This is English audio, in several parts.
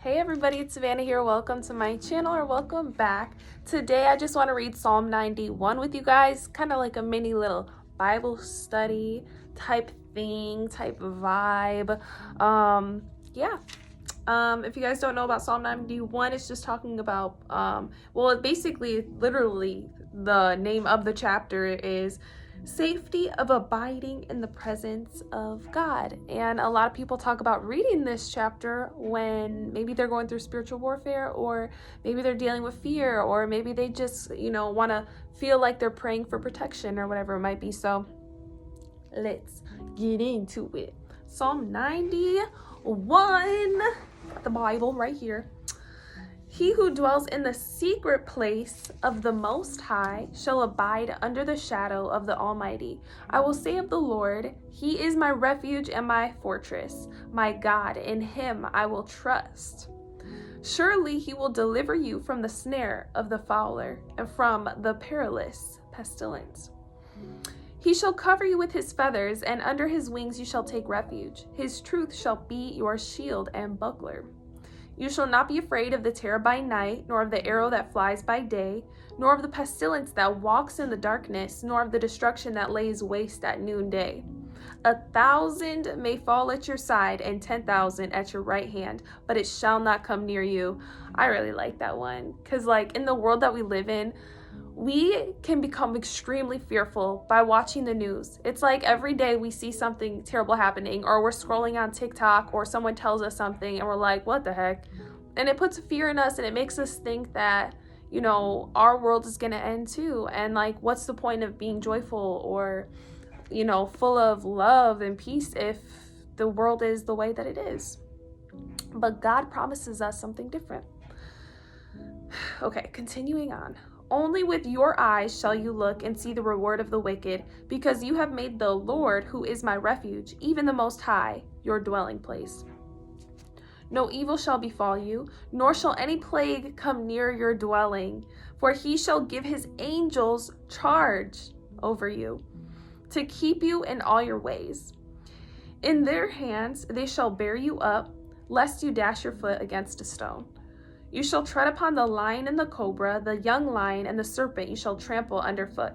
Hey everybody, it's Savannah here. Welcome to my channel, or welcome back. Today I just want to read Psalm 91 with you guys, kind of like a mini little Bible study type thing, type vibe. If you guys don't know about Psalm 91, it's just talking about, basically, literally, the name of the chapter is safety of abiding in the presence of God. And a lot of people talk about reading this chapter when maybe they're going through spiritual warfare, or maybe they're dealing with fear, or maybe they just, want to feel like they're praying for protection or whatever it might be. So let's get into it. Psalm 91, the Bible right here. He who dwells in the secret place of the Most High shall abide under the shadow of the Almighty. I will say of the Lord, He is my refuge and my fortress, my God, in Him I will trust. Surely He will deliver you from the snare of the fowler and from the perilous pestilence. He shall cover you with His feathers, and under His wings you shall take refuge. His truth shall be your shield and buckler. You shall not be afraid of the terror by night, nor of the arrow that flies by day, nor of the pestilence that walks in the darkness, nor of the destruction that lays waste at noonday. 1,000 may fall at your side and 10,000 at your right hand, but it shall not come near you. I really like that one, because in the world that we live in, we can become extremely fearful by watching the news. It's like every day we see something terrible happening, or we're scrolling on TikTok, or someone tells us something and we're like, what the heck? And it puts fear in us, and it makes us think that, our world is going to end too. And what's the point of being joyful or, full of love and peace if the world is the way that it is? But God promises us something different. Okay, continuing on. Only with your eyes shall you look and see the reward of the wicked, because you have made the Lord, who is my refuge, even the Most High, your dwelling place. No evil shall befall you, nor shall any plague come near your dwelling, for He shall give His angels charge over you, to keep you in all your ways. In their hands they shall bear you up, lest you dash your foot against a stone. You shall tread upon the lion and the cobra, the young lion and the serpent you shall trample underfoot.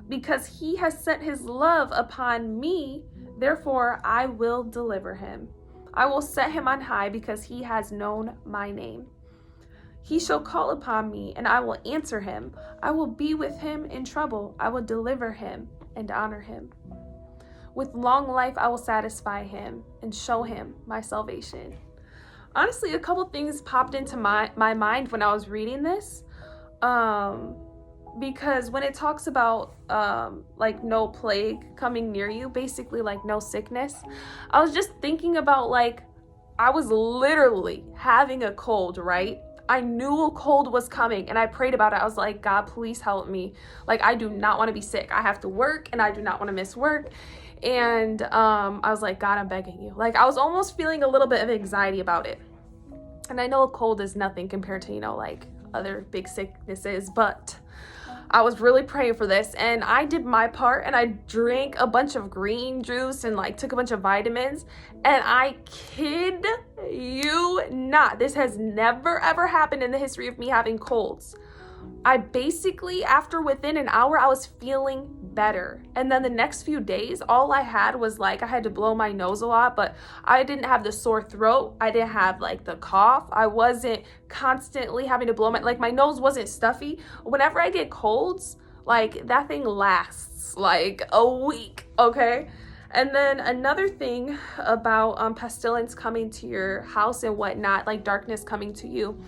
Because He has set His love upon me, therefore I will deliver him. I will set him on high, because he has known my name. He shall call upon me, and I will answer him. I will be with him in trouble. I will deliver him and honor him. With long life I will satisfy him and show him my salvation. Honestly, a couple things popped into my mind when I was reading this, because when it talks about no plague coming near you, basically no sickness, I was just thinking about I was literally having a cold, right? I knew a cold was coming, and I prayed about it. I was like, God, please help me. I do not want to be sick. I have to work, and I do not want to miss work. And I was like, God, I'm begging you. I was almost feeling a little bit of anxiety about it. And I know a cold is nothing compared to, other big sicknesses, but I was really praying for this, and I did my part, and I drank a bunch of green juice and took a bunch of vitamins, and I kid you not, this has never ever happened in the history of me having colds. I basically, within an hour, I was feeling better. And then the next few days, all I had was I had to blow my nose a lot, but I didn't have the sore throat. I didn't have the cough. I wasn't constantly having to blow my nose wasn't stuffy. Whenever I get colds, that thing lasts a week, okay? And then another thing about pestilence coming to your house and whatnot, darkness coming to you.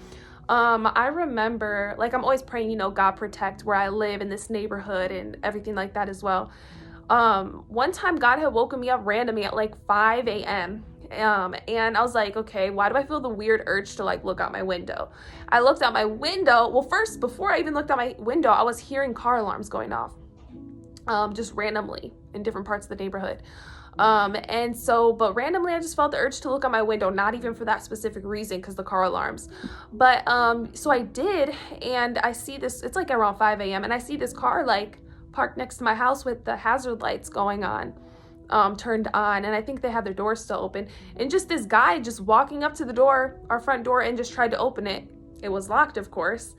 I remember, I'm always praying, God protect where I live in this neighborhood and everything like that as well. One time God had woken me up randomly at 5 a.m. And I was like, okay, why do I feel the weird urge to look out my window? I looked out my window. Well, first, before I even looked out my window, I was hearing car alarms going off, just randomly in different parts of the neighborhood. But randomly I just felt the urge to look out my window, not even for that specific reason, because the car alarms. But, so I did, and I see this, it's around 5 a.m. and I see this car parked next to my house with the hazard lights going on. turned on, and I think they had their door still open, and just this guy just walking up to the door, our front door, and just tried to open it. It was locked, of course,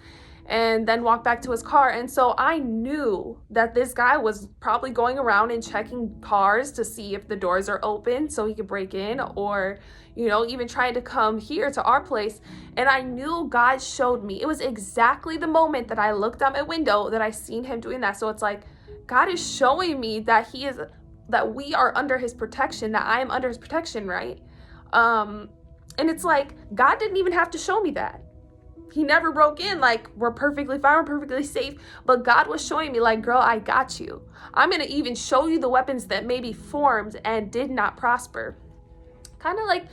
and then walked back to his car. And so I knew that this guy was probably going around and checking cars to see if the doors are open so he could break in, or even trying to come here to our place. And I knew God showed me. It was exactly the moment that I looked out my window that I seen him doing that. So it's like God is showing me that that we are under his protection, that I am under his protection, right? And it's like God didn't even have to show me that. He never broke in. Like, we're perfectly fine, we're perfectly safe. But God was showing me, like, girl, I got you. I'm going to even show you the weapons that may be formed and did not prosper. Kind of like,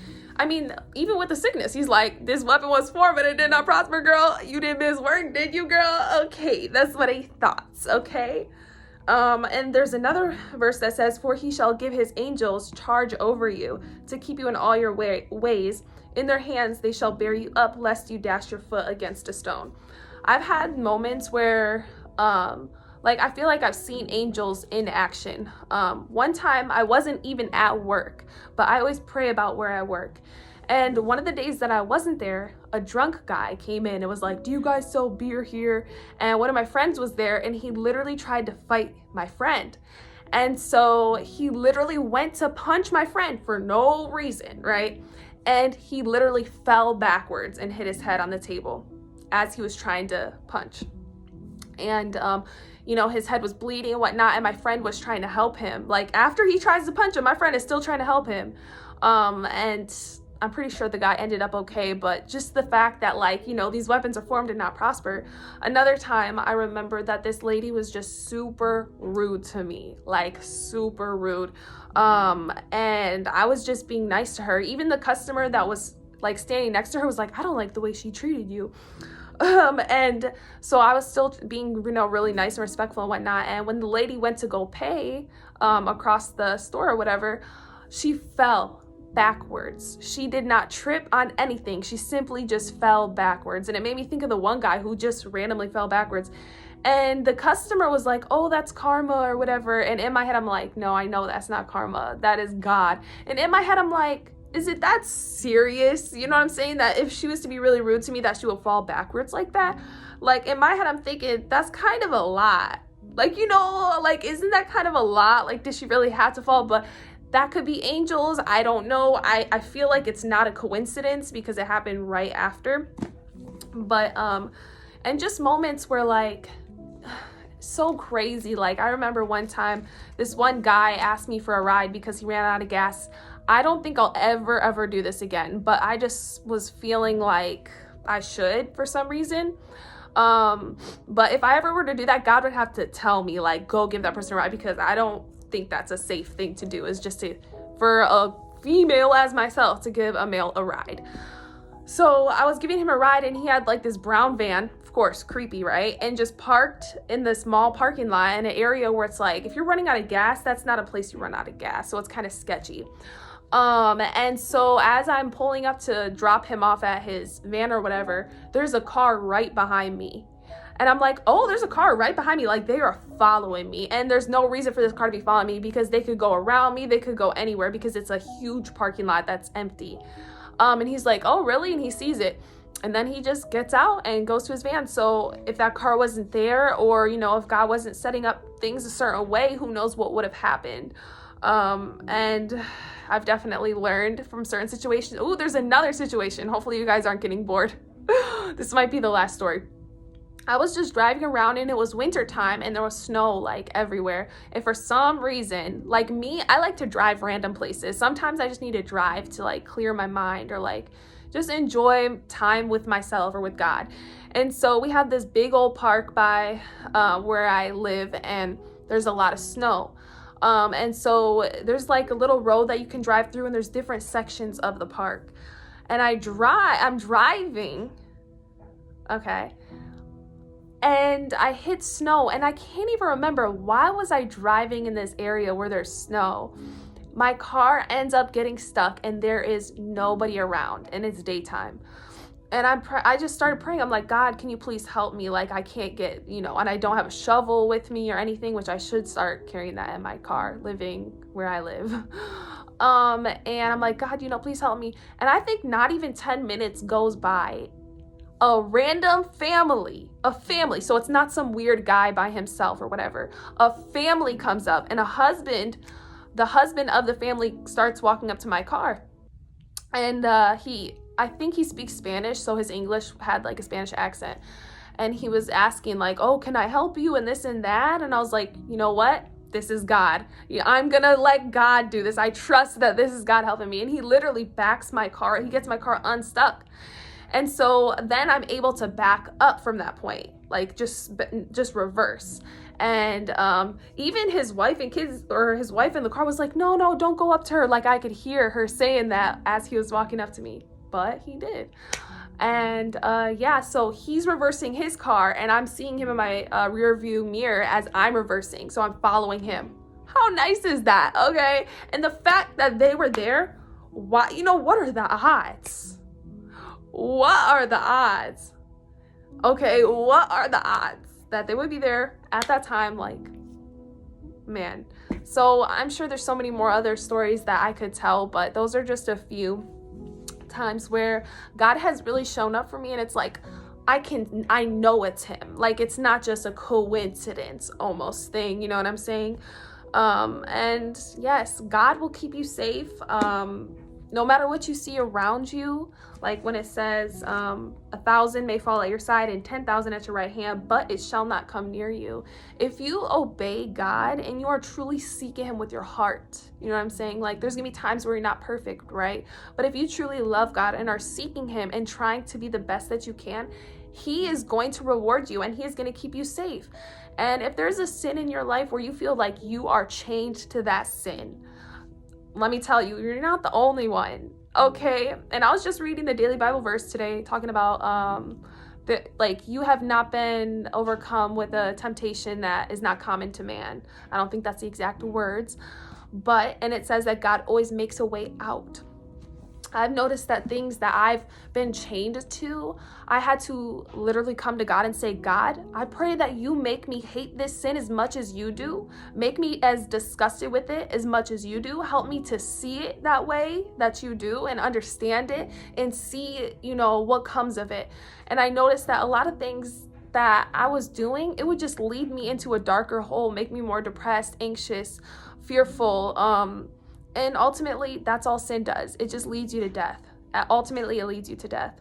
even with the sickness, he's like, this weapon was formed, but it did not prosper, girl. You didn't miss work, did you, girl? Okay, that's what he thought, okay? And there's another verse that says, for he shall give his angels charge over you to keep you in all your ways. In their hands they shall bear you up, lest you dash your foot against a stone. I've had moments where, I feel like I've seen angels in action. One time I wasn't even at work, but I always pray about where I work. And one of the days that I wasn't there, a drunk guy came in and was like, do you guys sell beer here? And one of my friends was there, and he literally tried to fight my friend. And so he literally went to punch my friend for no reason, right? And he literally fell backwards and hit his head on the table as he was trying to punch. And, his head was bleeding and whatnot, and my friend was trying to help him. Like, after he tries to punch him, my friend is still trying to help him. And I'm pretty sure the guy ended up okay, but just the fact that, these weapons are formed and not prosper. Another time, I remember that this lady was just super rude to me, like super rude. And I was just being nice to her. Even the customer that was standing next to her was like, I don't like the way she treated you. And so I was still being, really nice and respectful and whatnot. And when the lady went to go pay, across the store or whatever, she fell backwards. She did not trip on anything. She simply just fell backwards. And it made me think of the one guy who just randomly fell backwards. And the customer was like, oh, that's karma or whatever. And in my head, I'm like, no, I know that's not karma. That is God. And in my head, I'm like, is it that serious? You know what I'm saying? That if she was to be really rude to me, that she would fall backwards like that? Like, in my head, I'm thinking, that's kind of a lot. Isn't that kind of a lot? Like, did she really have to fall? But that could be angels. I don't know. I feel like it's not a coincidence because it happened right after. But, and just moments where, so crazy. I remember one time, this one guy asked me for a ride because he ran out of gas. I don't think I'll ever do this again, but I just was feeling like I should for some reason. But if I ever were to do that, God would have to tell me, go give that person a ride, because I don't think that's a safe thing to do, is just for a female as myself to give a male a ride. So I was giving him a ride, and he had this brown van, of course, creepy, right? And just parked in the small parking lot in an area where it's if you're running out of gas, that's not a place you run out of gas. So it's kind of sketchy. And so as I'm pulling up to drop him off at his van or whatever, there's a car right behind me. And I'm like, oh, there's a car right behind me. They are following me. And there's no reason for this car to be following me, because they could go around me. They could go anywhere, because it's a huge parking lot that's empty. And he's like, oh, really? And he sees it. And then he just gets out and goes to his van. So if that car wasn't there, or, if God wasn't setting up things a certain way, who knows what would have happened. And I've definitely learned from certain situations. Oh, there's another situation. Hopefully you guys aren't getting bored. This might be the last story. I was just driving around, and it was winter time, and there was snow everywhere. And for some reason, me, I like to drive random places. Sometimes I just need to drive to clear my mind, or just enjoy time with myself or with God. And so we have this big old park by where I live, and there's a lot of snow. And so there's a little road that you can drive through, and there's different sections of the park. And I'm driving, okay, and I hit snow, and I can't even remember, why was I driving in this area where there's snow? My car ends up getting stuck, and there is nobody around, and it's daytime. And I just started praying. I'm like, God, can you please help me? Like, I can't get, and I don't have a shovel with me or anything, which I should start carrying that in my car, living where I live. And I'm like, God, please help me. And I think not even 10 minutes goes by. A random family, so it's not some weird guy by himself or whatever. A family comes up, and the husband of the family starts walking up to my car. And I think he speaks Spanish, so his English had like a Spanish accent. And he was asking like, oh, can I help you and this and that? And I was like, you know what? This is God. I'm gonna let God do this. I trust that this is God helping me. And he literally backs my car. He gets my car unstuck. And so then I'm able to back up from that point, like just reverse. And even his wife and kids, or his wife in the car, was like, no, don't go up to her. Like, I could hear her saying that as he was walking up to me, but he did. And so he's reversing his car, and I'm seeing him in my rear view mirror as I'm reversing. So I'm following him. How nice is that? Okay. And the fact that they were there, what are the odds? What are the odds? Okay, what are the odds that they would be there at that time? Like, man. So I'm sure there's so many more other stories that I could tell, but those are just a few times where God has really shown up for me, and it's like, I know it's him. Like, it's not just a coincidence almost thing, you know what I'm saying? And yes, God will keep you safe. No matter what you see around you, like when it says 1,000 may fall at your side and 10,000 at your right hand, but it shall not come near you. If you obey God and you are truly seeking him with your heart, you know what I'm saying? Like, there's gonna be times where you're not perfect, right? But if you truly love God and are seeking him and trying to be the best that you can, he is going to reward you, and he is going to keep you safe. And if there's a sin in your life where you feel like you are chained to that sin, let me tell you, you're not the only one, okay? And I was just reading the daily Bible verse today, talking about that, you have not been overcome with a temptation that is not common to man. I don't think that's the exact words, and it says that God always makes a way out. I've noticed that things that I've been chained to, I had to literally come to God and say, God, I pray that you make me hate this sin as much as you do. Make me as disgusted with it as much as you do. Help me to see it that way that you do, and understand it and see, what comes of it. And I noticed that a lot of things that I was doing, it would just lead me into a darker hole, make me more depressed, anxious, fearful, and ultimately, that's all sin does. It just leads you to death. Ultimately, it leads you to death.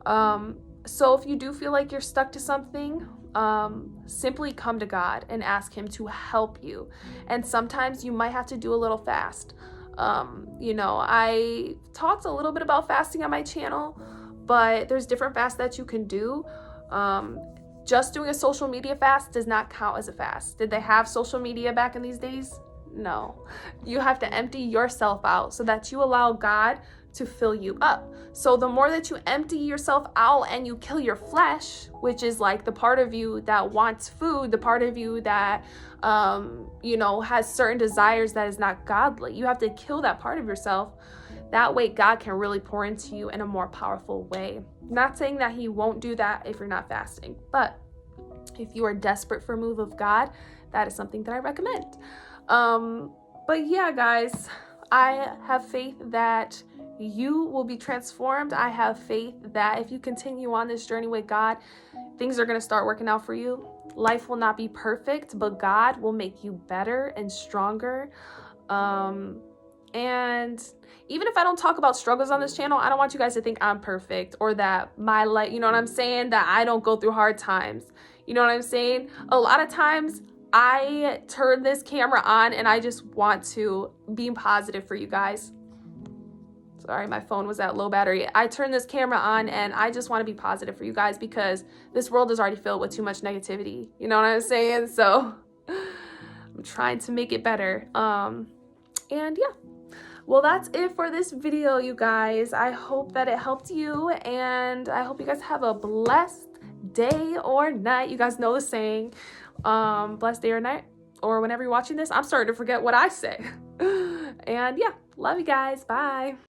So if you do feel like you're stuck to something, simply come to God and ask him to help you. And sometimes you might have to do a little fast. I talked a little bit about fasting on my channel, but there's different fasts that you can do. Just doing a social media fast does not count as a fast. Did they have social media back in these days? No. You have to empty yourself out so that you allow God to fill you up. So the more that you empty yourself out and you kill your flesh, which is like the part of you that wants food, the part of you that has certain desires that is not godly, you have to kill that part of yourself. That way God can really pour into you in a more powerful way. Not saying that he won't do that if you're not fasting, but if you are desperate for a move of God, that is something that I recommend. But yeah, guys, I have faith that you will be transformed. I have faith that if you continue on this journey with God, things are going to start working out for you. Life will not be perfect, but God will make you better and stronger. And even if I don't talk about struggles on this channel, I don't want you guys to think I'm perfect, or that my life, you know what I'm saying, that I don't go through hard times. You know what I'm saying? A lot of times I turn this camera on and I just want to be positive for you guys. Sorry, my phone was at low battery. I turn this camera on and I just want to be positive for you guys, because this world is already filled with too much negativity. You know what I'm saying? So I'm trying to make it better. And yeah. Well, that's it for this video, you guys. I hope that it helped you, and I hope you guys have a blessed day or night. You guys know the saying, blessed day or night, or whenever you're watching this. I'm starting to forget what I say. And yeah, love you guys. Bye.